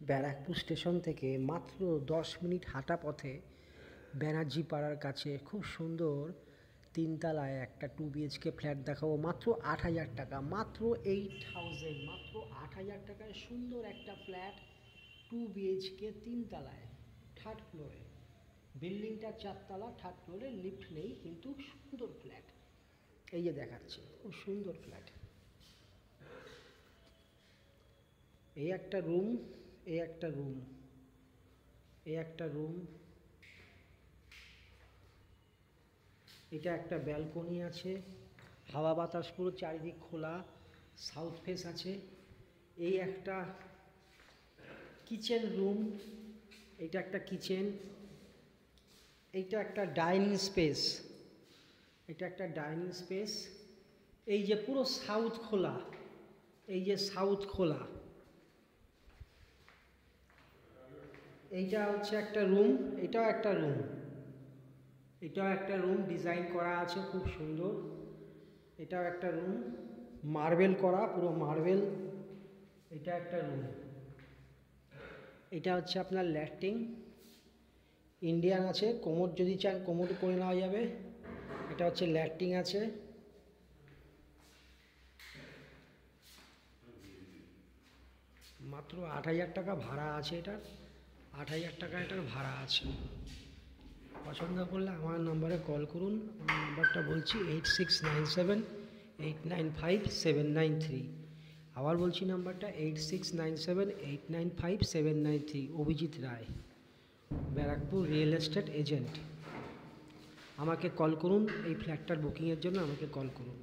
Barrackpore station থেকে মাত্র 10 minute হাঁটা পথে ব্যানার্জি পাড়ার কাছে খুব সুন্দর তিনতলায় একটা 2 BHK ফ্ল্যাট দেখাবো মাত্র 8,000 টাকা, মাত্র 8,000, মাত্র 8,000 টাকায় সুন্দর একটা ফ্ল্যাট 2 BHK তিনতলায়, থার্ড ফ্লোরে। বিল্ডিংটা 4 তলা, থার্ড ফ্লোরে লিফট নেই, কিন্তু সুন্দর ফ্ল্যাট। এই যে দেখাচ্ছি, খুব সুন্দর ফ্ল্যাট। এই একটা রুম, এই একটা রুম, এই একটা রুম, এটা একটা ব্যালকনি আছে, হাওয়া বাতাস পুরো চারিদিক খোলা, সাউথ ফেস আছে। এই একটা কিচেন রুম, এটা একটা কিচেন, এইটা একটা ডাইনিং স্পেস, এটা একটা ডাইনিং স্পেস। এই যে পুরো সাউথ খোলা, এই যে সাউথ খোলা, এইটা হচ্ছে একটা রুম, এটাও একটা রুম, এটাও একটা রুম ডিজাইন করা আছে খুব সুন্দর। এটাও একটা রুম, মার্বেল করা, পুরো মার্বেল। এটা একটা রুম, এটা হচ্ছে আপনার ল্যাট্রিন, ইন্ডিয়ান আছে, কোমোড যদি চান কোমোড করে নেওয়া যাবে। এটা হচ্ছে ল্যাট্রিন আছে। মাত্র 8,000 টাকা ভাড়া আছে এটার, 8,000 টাকা এটার ভাড়া আছে। পছন্দ করলে আমার নাম্বারে কল করুন। আমার নাম্বারটা বলছি 8697895793। আবার বলছি নাম্বারটা 8697895793। অভিজিৎ রায়, ব্যারাকপুর রিয়েল এস্টেট এজেন্ট। আমাকে কল করুন, এই ফ্ল্যাটটার বুকিংয়ের জন্য আমাকে কল করুন।